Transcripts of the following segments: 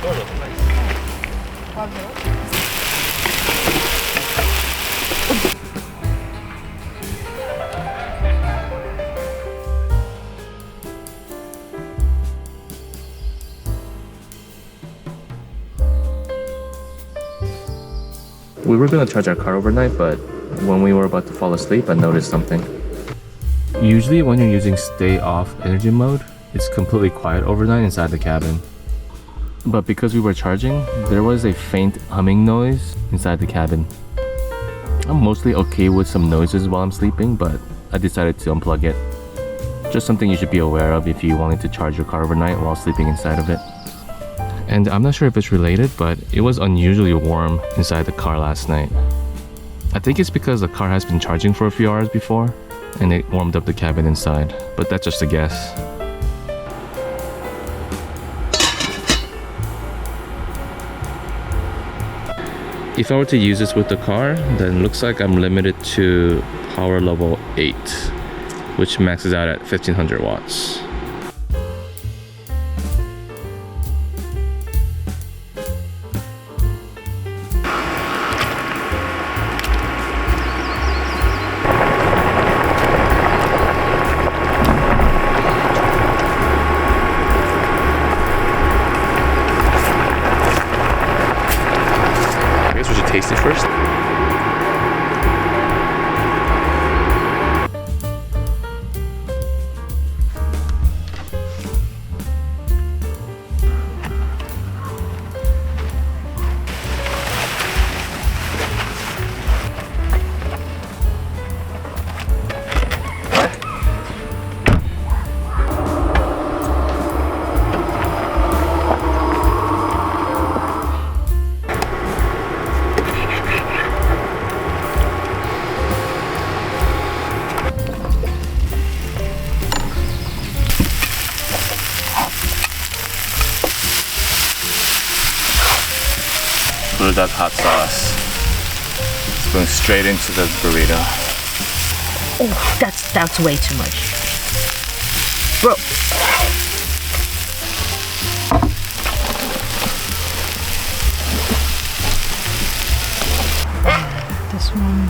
떨어졌어. 나이스. We were gonna charge our car overnight, but when we were about to fall asleep, I noticed something. Usually when you're using stay off energy mode, it's completely quiet overnight inside the cabin. But because we were charging, there was a faint humming noise inside the cabin. I'm mostly okay with some noises while I'm sleeping, but I decided to unplug it. Just something you should be aware of if you wanted to charge your car overnight while sleeping inside of it. And I'm not sure if it's related, but it was unusually warm inside the car last night. I think it's because the car has been charging for a few hours before, and it warmed up the cabin inside, but that's just a guess. If I were to use this with the car, then it looks like I'm limited to power level 8, which maxes out at 1500 watts. Taste it first. Bulldog hot sauce. It's going straight into the burrito. Oh, that's way too much. Bro. This one.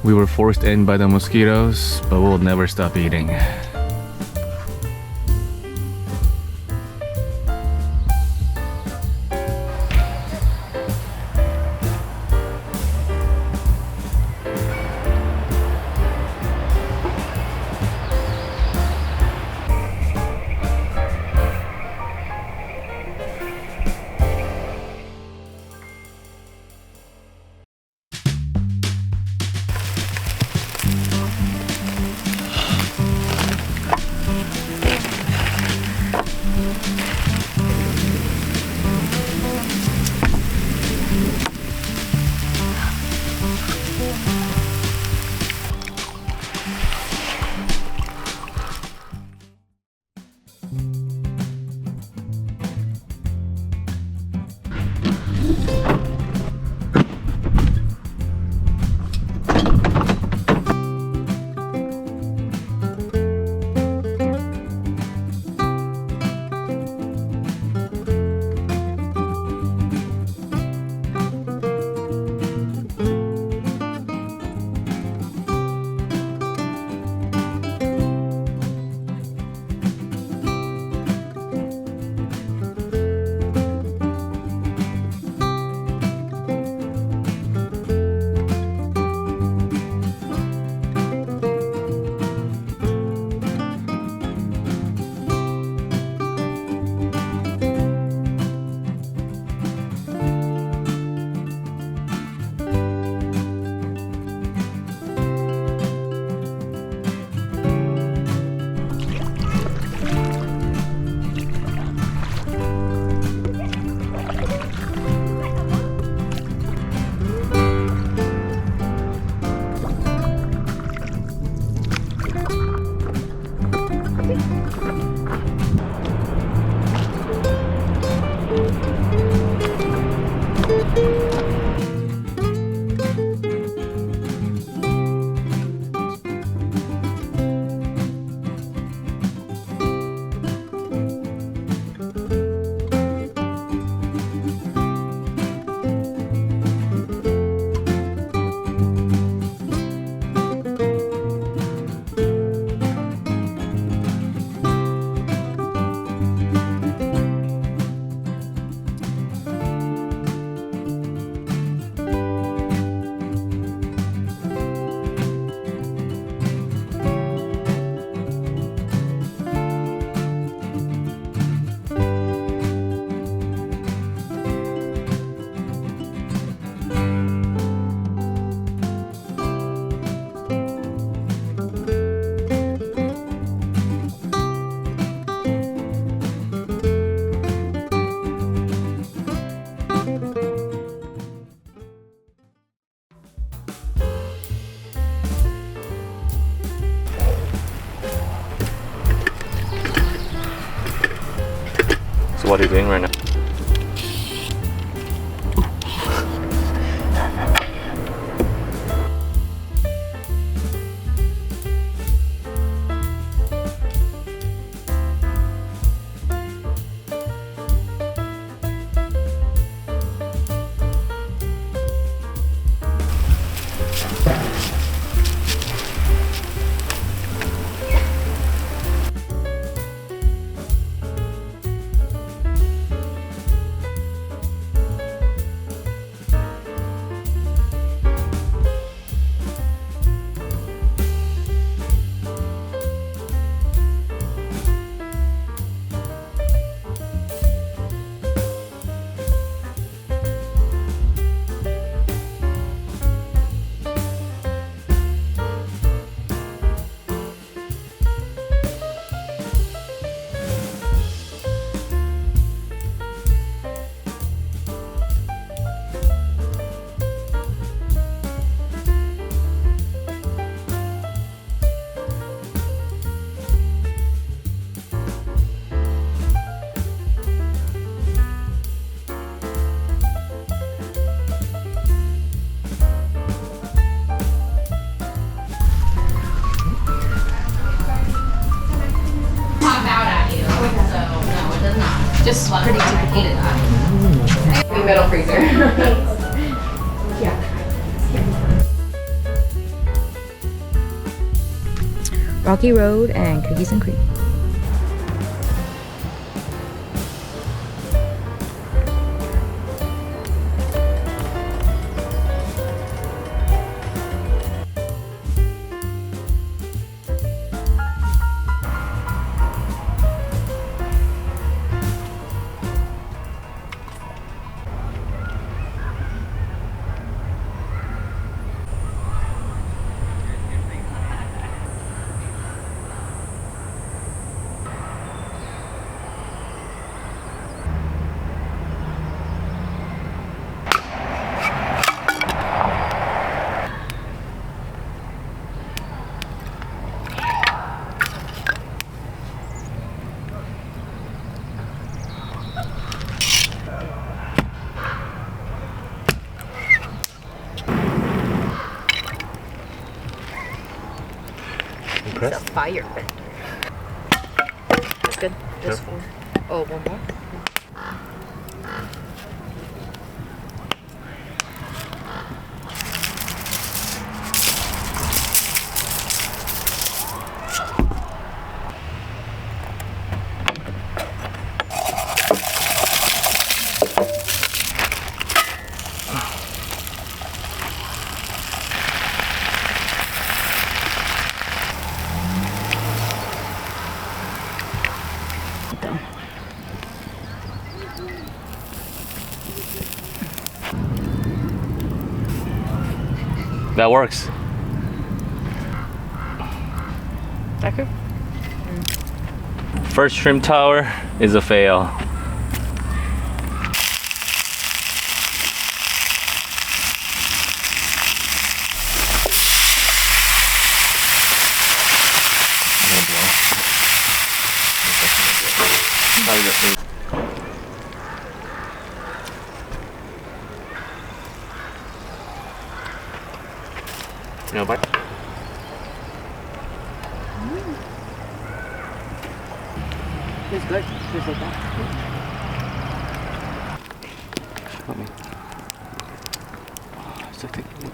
We were forced in by the mosquitoes, but we'll never stop eating. What are you doing right now? Just pretty typical. Eat it up. The middle freezer. Rocky Road and Cookies and Cream. It's a fire bender. That's good. This Careful. one. Oh, one more. That works. Okay. First trim tower is a fail. No, but It's good. Just like that. help me. Oh, it's like taking